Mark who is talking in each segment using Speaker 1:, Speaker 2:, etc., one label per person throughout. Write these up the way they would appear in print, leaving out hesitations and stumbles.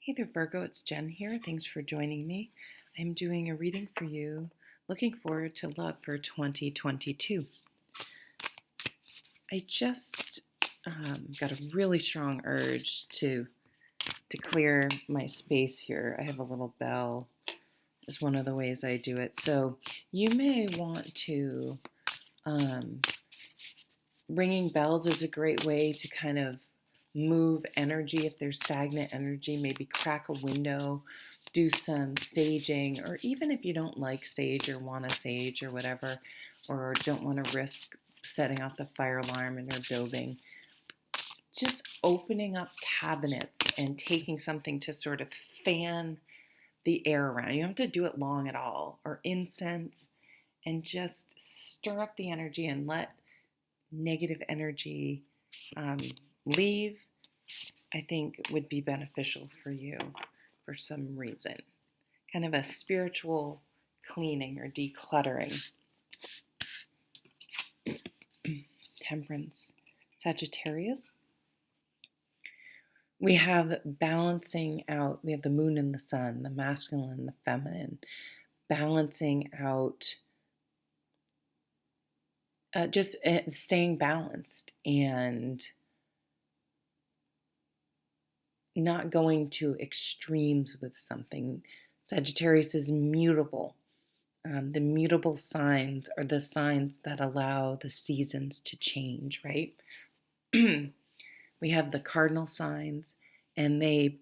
Speaker 1: Hey there, Virgo. It's Jen here. Thanks for joining me. I'm doing a reading for you. Looking forward to love for 2022. I just got a really strong urge to clear my space here. I have a little bell. Is one of the ways I do it. So you may want to. Ringing bells is a great way to kind of move energy. If there's stagnant energy, maybe crack a window, do some saging, or even if you don't like sage or want to sage or whatever, or don't want to risk setting off the fire alarm in your building, just opening up cabinets and taking something to sort of fan the air around. You don't have to do it long at all, or incense, and just stir up the energy and let negative energy leave, I think would be beneficial for you for some reason. Kind of a spiritual cleaning or decluttering. Temperance, Sagittarius. We have balancing out, we have the moon and the sun, the masculine and the feminine, balancing out, just staying balanced and not going to extremes with something. Sagittarius is mutable. The mutable signs are the signs that allow the seasons to change, right? We have the cardinal signs, and they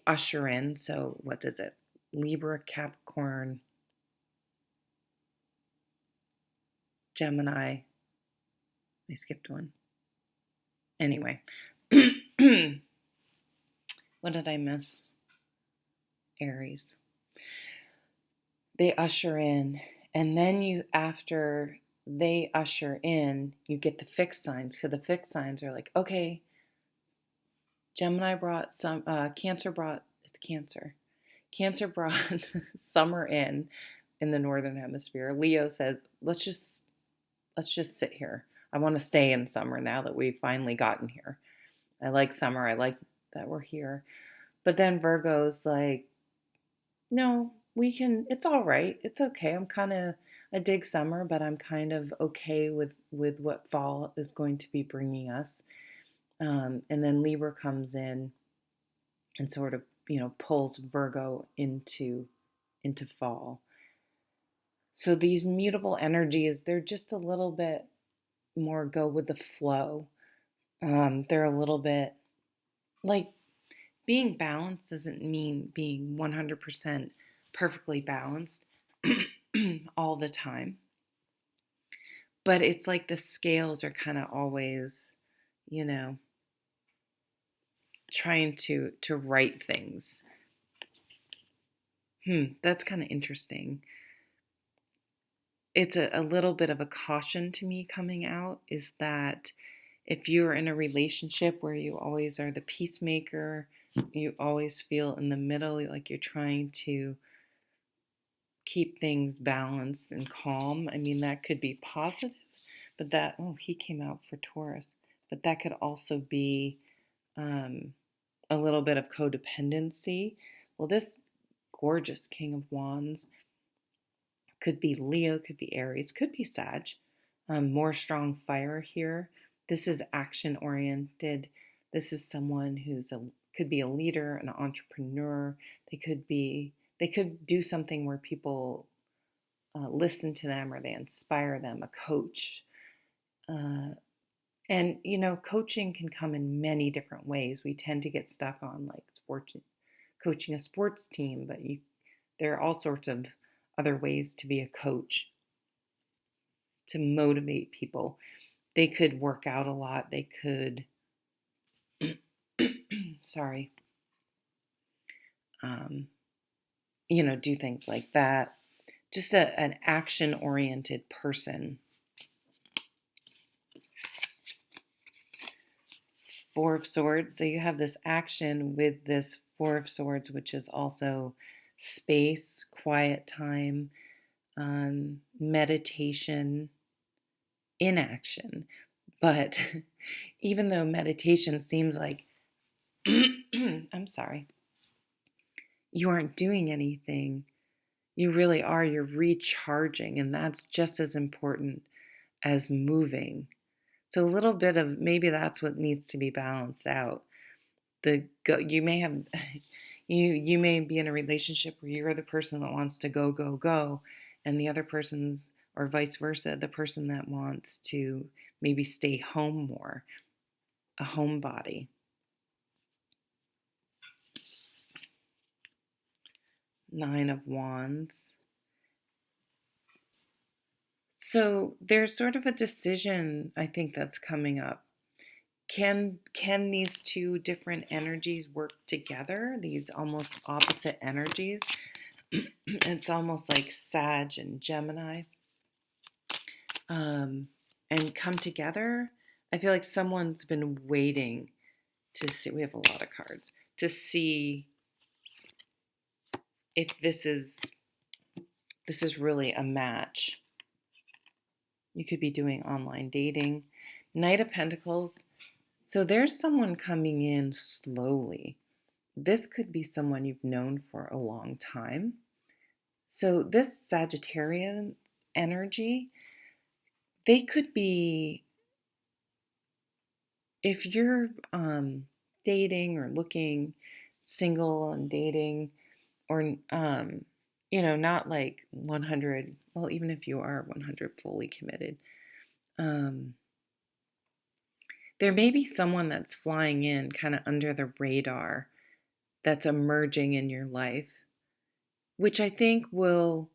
Speaker 1: usher in. So what is it? Libra, Capricorn, Gemini. I skipped one. Anyway. What did I miss? Aries. They usher in, and then after they usher in, you get the fixed signs, because the fixed signs are like, okay, Gemini brought some, Cancer brought, it's Cancer. Cancer brought summer in the northern hemisphere. Leo says, let's just sit here. I want to stay in summer now that we've finally gotten here. I like summer. I like that we're here. But then Virgo's like, no, it's all right. It's okay. I dig summer, but I'm kind of okay with what fall is going to be bringing us. And then Libra comes in and sort of, pulls Virgo into fall. So these mutable energies, they're just a little bit more go with the flow. They're a little bit like, being balanced doesn't mean being 100% perfectly balanced all the time. But it's like the scales are kind of always, trying to right things. That's kind of interesting. It's a little bit of a caution to me coming out, is that if you're in a relationship where you always are the peacemaker, you always feel in the middle, like you're trying to keep things balanced and calm. I mean, that could be positive, but he came out for Taurus, but that could also be a little bit of codependency. Well, this gorgeous King of Wands could be Leo, could be Aries, could be Sag. More strong fire here. This is action oriented. This is someone could be a leader, an entrepreneur. They could do something where people listen to them or they inspire them, a coach. And, coaching can come in many different ways. We tend to get stuck on like coaching a sports team, but there are all sorts of other ways to be a coach, to motivate people. They could work out a lot. They could, sorry, do things like that. Just an action-oriented person. Four of Swords. So you have this action with this Four of Swords, which is also space, quiet time, meditation, inaction. But even though meditation seems like, I'm sorry, you aren't doing anything. You really are. You're recharging, and that's just as important as moving. So a little bit of maybe that's what needs to be balanced out. You may have you may be in a relationship where you're the person that wants to go go go, and the other person's, or vice versa, the person that wants to maybe stay home more, a homebody. Nine of Wands. So there's sort of a decision, I think, that's coming up. Can these two different energies work together? These almost opposite energies. It's almost like Sag and Gemini. And come together. I feel like someone's been waiting to see. We have a lot of cards to see if this is really a match. You could be doing online dating. Knight of Pentacles. So there's someone coming in slowly. This could be someone you've known for a long time. So this Sagittarian energy, they could be, if you're dating or looking single and dating, or not like 100, well, even if you are 100 fully committed, there may be someone that's flying in kind of under the radar that's emerging in your life, which I think will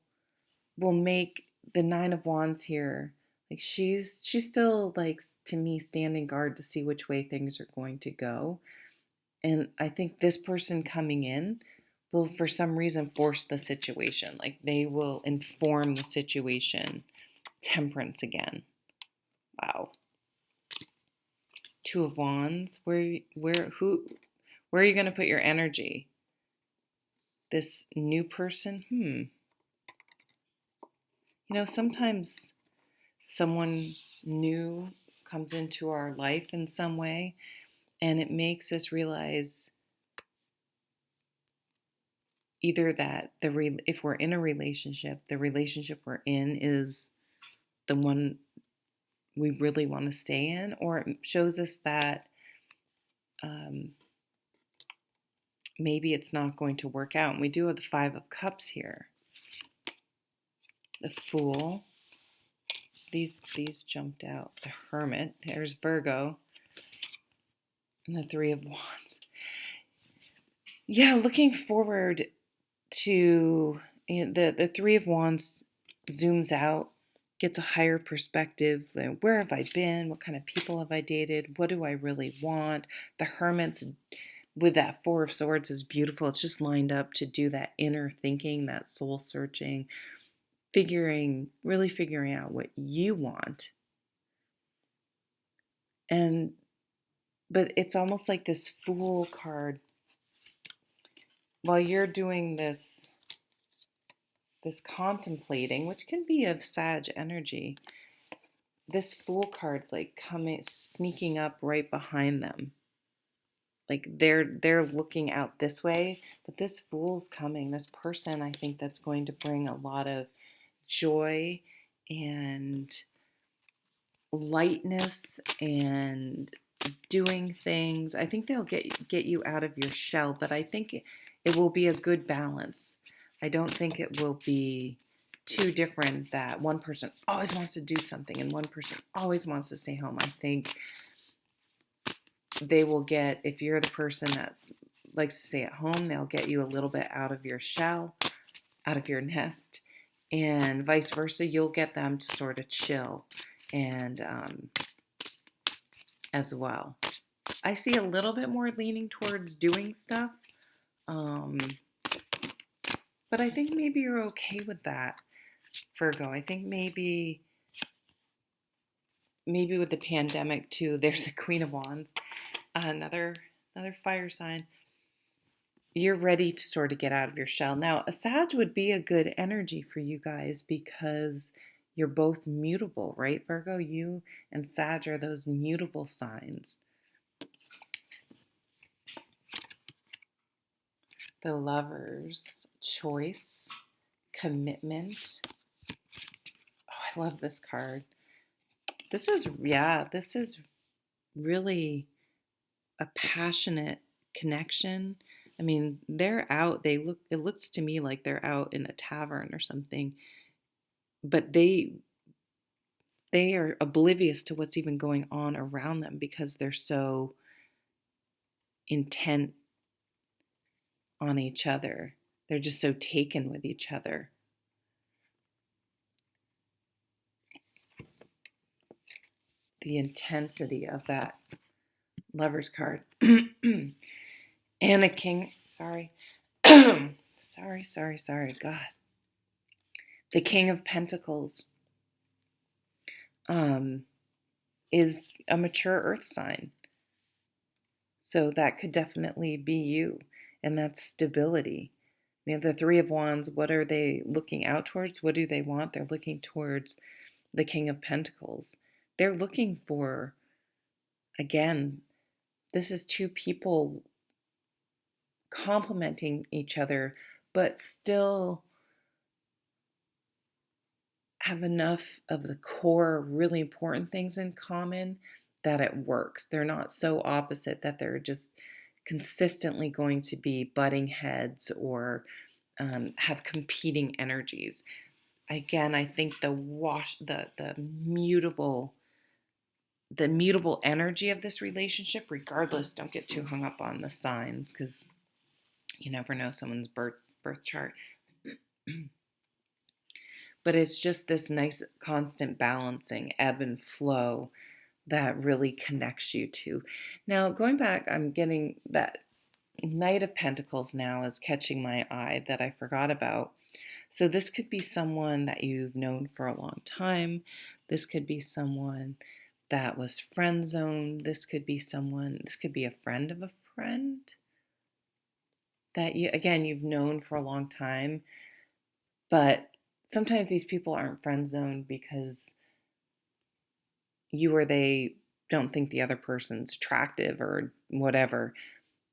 Speaker 1: make the Nine of Wands here, like she's still, like, to me, standing guard to see which way things are going to go. And I think this person coming in will, for some reason, force the situation. Like, they will inform the situation. Temperance again. Wow. Two of Wands. Where are you going to put your energy? This new person? Sometimes someone new comes into our life in some way, and it makes us realize either that if we're in a relationship, the relationship we're in is the one we really want to stay in, or it shows us that maybe it's not going to work out. And we do have the Five of Cups here. The Fool. These jumped out. The Hermit. There's Virgo. And the Three of Wands. Yeah, looking forward to the Three of Wands zooms out, gets a higher perspective. Where have I been? What kind of people have I dated? What do I really want? The Hermit's with that Four of Swords is beautiful. It's just lined up to do that inner thinking, that soul searching, really figuring out what you want. But it's almost like this Fool card. While you're doing this contemplating, which can be of Sag energy, this Fool card's like sneaking up right behind them. Like they're looking out this way, but this Fool's coming. This person, I think, that's going to bring a lot of joy and lightness and doing things. I think they'll get you out of your shell, but I think it will be a good balance. I don't think it will be too different that one person always wants to do something and one person always wants to stay home. I think they will get, if you're the person that likes to stay at home, they'll get you a little bit out of your shell, out of your nest, and vice versa. You'll get them to sort of chill and as well. I see a little bit more leaning towards doing stuff, but I think maybe you're okay with that, Virgo. I think maybe with the pandemic too, there's a Queen of Wands, another fire sign. You're ready to sort of get out of your shell. Now, a Sag would be a good energy for you guys because you're both mutable, right, Virgo? You and Sag are those mutable signs. The Lovers, choice, commitment. Oh, I love this card. This is really a passionate connection. I mean, they're out, it looks to me like they're out in a tavern or something, but they are oblivious to what's even going on around them because they're so intent on each other. They're just so taken with each other. The intensity of that Lovers card. And a king, sorry. sorry, God. The King of Pentacles is a mature earth sign. So that could definitely be you. And that's stability. You know, the Three of Wands, what are they looking out towards? What do they want? They're looking towards the King of Pentacles. They're looking for, again, this is two people complementing each other, but still have enough of the core, really important things in common that it works. They're not so opposite that they're just consistently going to be butting heads or have competing energies. Again, I think the mutable energy of this relationship, regardless, don't get too hung up on the signs because you never know someone's birth chart. But it's just this nice constant balancing, ebb and flow that really connects you to. Now, going back, I'm getting that Knight of Pentacles now is catching my eye that I forgot about. So this could be someone that you've known for a long time. This could be someone that was friend zoned. This could be a friend of a friend that you've known for a long time. But sometimes these people aren't friend zoned because you or they don't think the other person's attractive or whatever.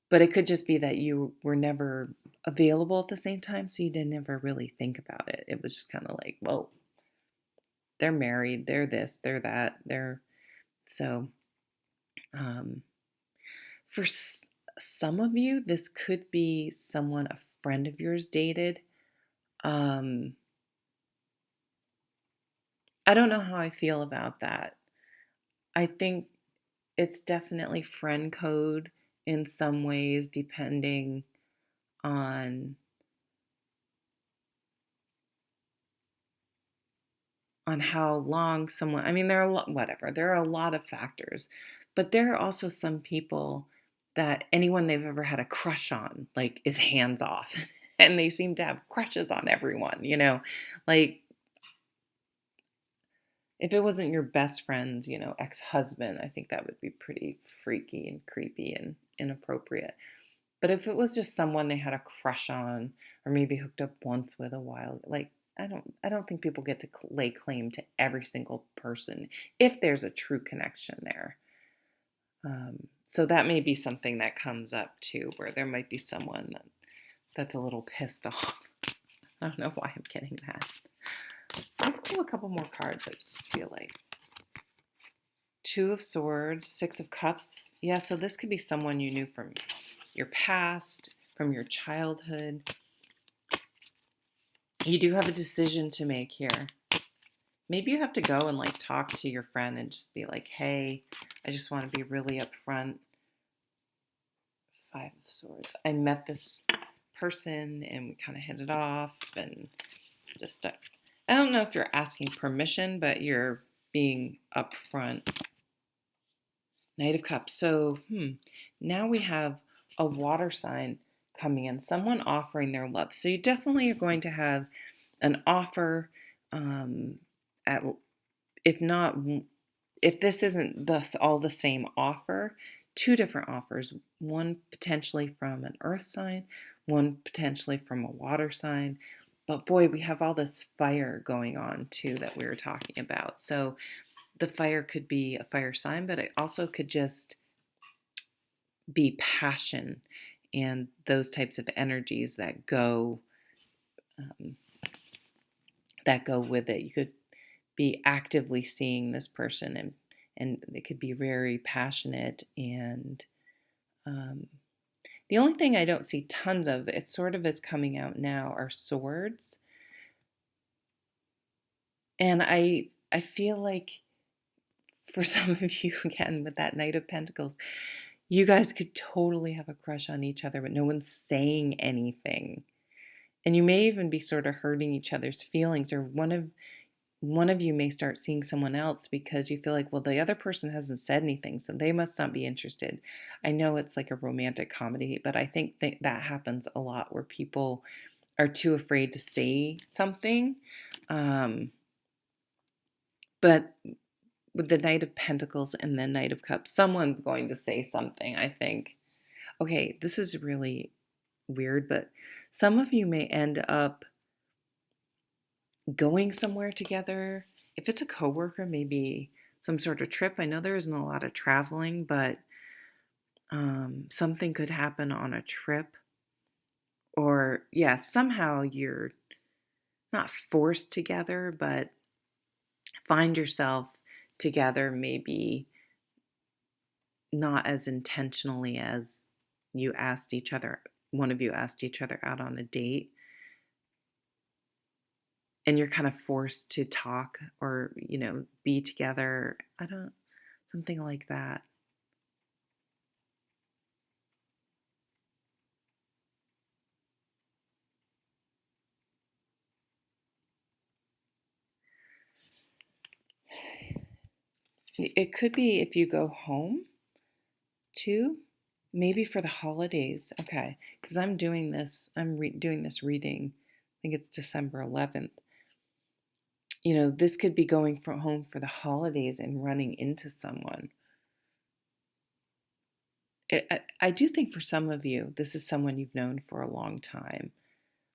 Speaker 1: But it could just be that you were never available at the same time, so you didn't ever really think about it. It was just kind of like, whoa, they're married, they're this, they're that, they're so. For some of you, this could be someone a friend of yours dated. I don't know how I feel about that. I think it's definitely friend code in some ways, depending on how long someone, I mean, there are whatever, there are a lot of factors, but there are also some people that anyone they've ever had a crush on, like, is hands off, and they seem to have crushes on everyone, like, if it wasn't your best friend's, ex-husband, I think that would be pretty freaky and creepy and inappropriate. But if it was just someone they had a crush on or maybe hooked up once with a while, like, I don't think people get to lay claim to every single person if there's a true connection there. So that may be something that comes up too, where there might be someone that's a little pissed off. I don't know why I'm getting that. Let's pull a couple more cards. I just feel like Two of Swords, Six of Cups. Yeah, so this could be someone you knew from your past, from your childhood. You do have a decision to make here. Maybe you have to go and like talk to your friend and just be like, hey, I just want to be really upfront. Five of Swords. I met this person and we kind of hit it off and just, I don't know if you're asking permission, but you're being upfront. Knight of Cups. So, now we have a water sign coming in, someone offering their love. So you definitely are going to have an offer, at if this isn't all the same offer, two different offers, one potentially from an earth sign, one potentially from a water sign. But boy, we have all this fire going on too that we were talking about. So the fire could be a fire sign, but it also could just be passion and those types of energies that go um, with it. You could be actively seeing this person, and it could be very passionate. And um, the only thing I don't see tons of, it's coming out now, are swords. And I feel like for some of you, again, with that Knight of Pentacles, you guys could totally have a crush on each other, but no one's saying anything. And you may even be sort of hurting each other's feelings, or one of you may start seeing someone else because you feel like, well, the other person hasn't said anything, so they must not be interested. I know it's like a romantic comedy, but I think that happens a lot where people are too afraid to say something. But with the Knight of Pentacles and the Knight of Cups, someone's going to say something, I think. Okay, this is really weird, but some of you may end up going somewhere together. If it's a coworker, maybe some sort of trip. I know there isn't a lot of traveling, but something could happen on a trip. Or, yeah, somehow you're not forced together, but find yourself together, maybe not as intentionally as one of you asked each other out on a date, and you're kind of forced to talk or, be together. Something like that. It could be if you go home too, maybe for the holidays. Okay, because I'm doing doing this reading. I think it's December 11th. This could be going from home for the holidays and running into someone. I do think for some of you, this is someone you've known for a long time,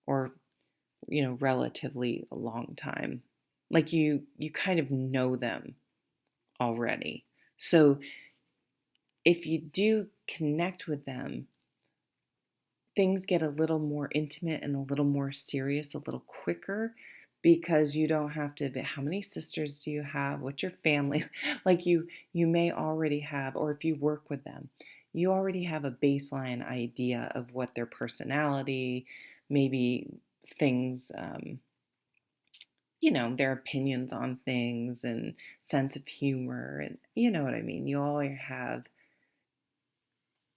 Speaker 1: or relatively a long time. Like you kind of know them already. So if you do connect with them, things get a little more intimate and a little more serious a little quicker, because you don't have to be, how many sisters do you have, what's your family like. You may already have, or if you work with them, you already have a baseline idea of what their personality, maybe things, their opinions on things and sense of humor, and you know what I mean. You all have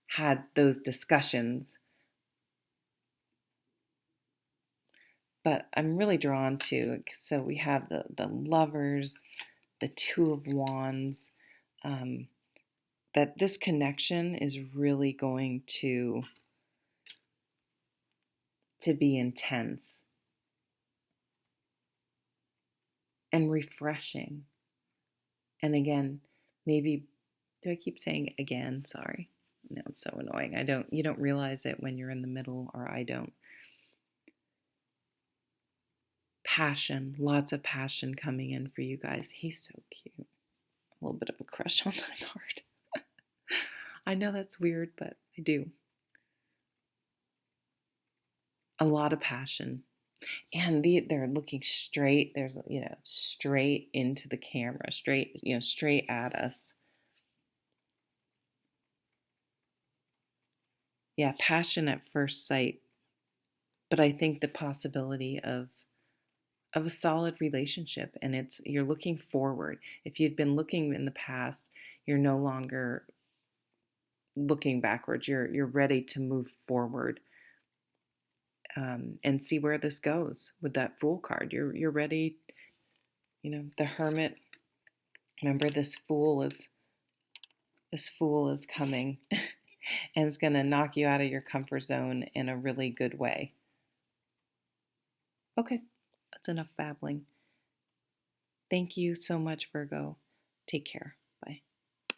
Speaker 1: had those discussions. But I'm really drawn to, so we have the Lovers, the Two of Wands, um, that this connection is really going to be intense and refreshing. And again, maybe, do I keep saying again? Sorry. No, it's so annoying. You don't realize it when you're in the middle, or I don't. Passion, lots of passion coming in for you guys. He's so cute. A little bit of a crush on my part. I know that's weird, but I do. A lot of passion. And they're looking straight. There's, straight into the camera, straight at us. Yeah, passion at first sight. But I think the possibility of a solid relationship, and you're looking forward. If you'd been looking in the past, you're no longer looking backwards. You're ready to move forward, and see where this goes with that Fool card. You're ready. The Hermit. Remember, this fool is coming and is going to knock you out of your comfort zone in a really good way. Okay, that's enough babbling. Thank you so much, Virgo. Take care.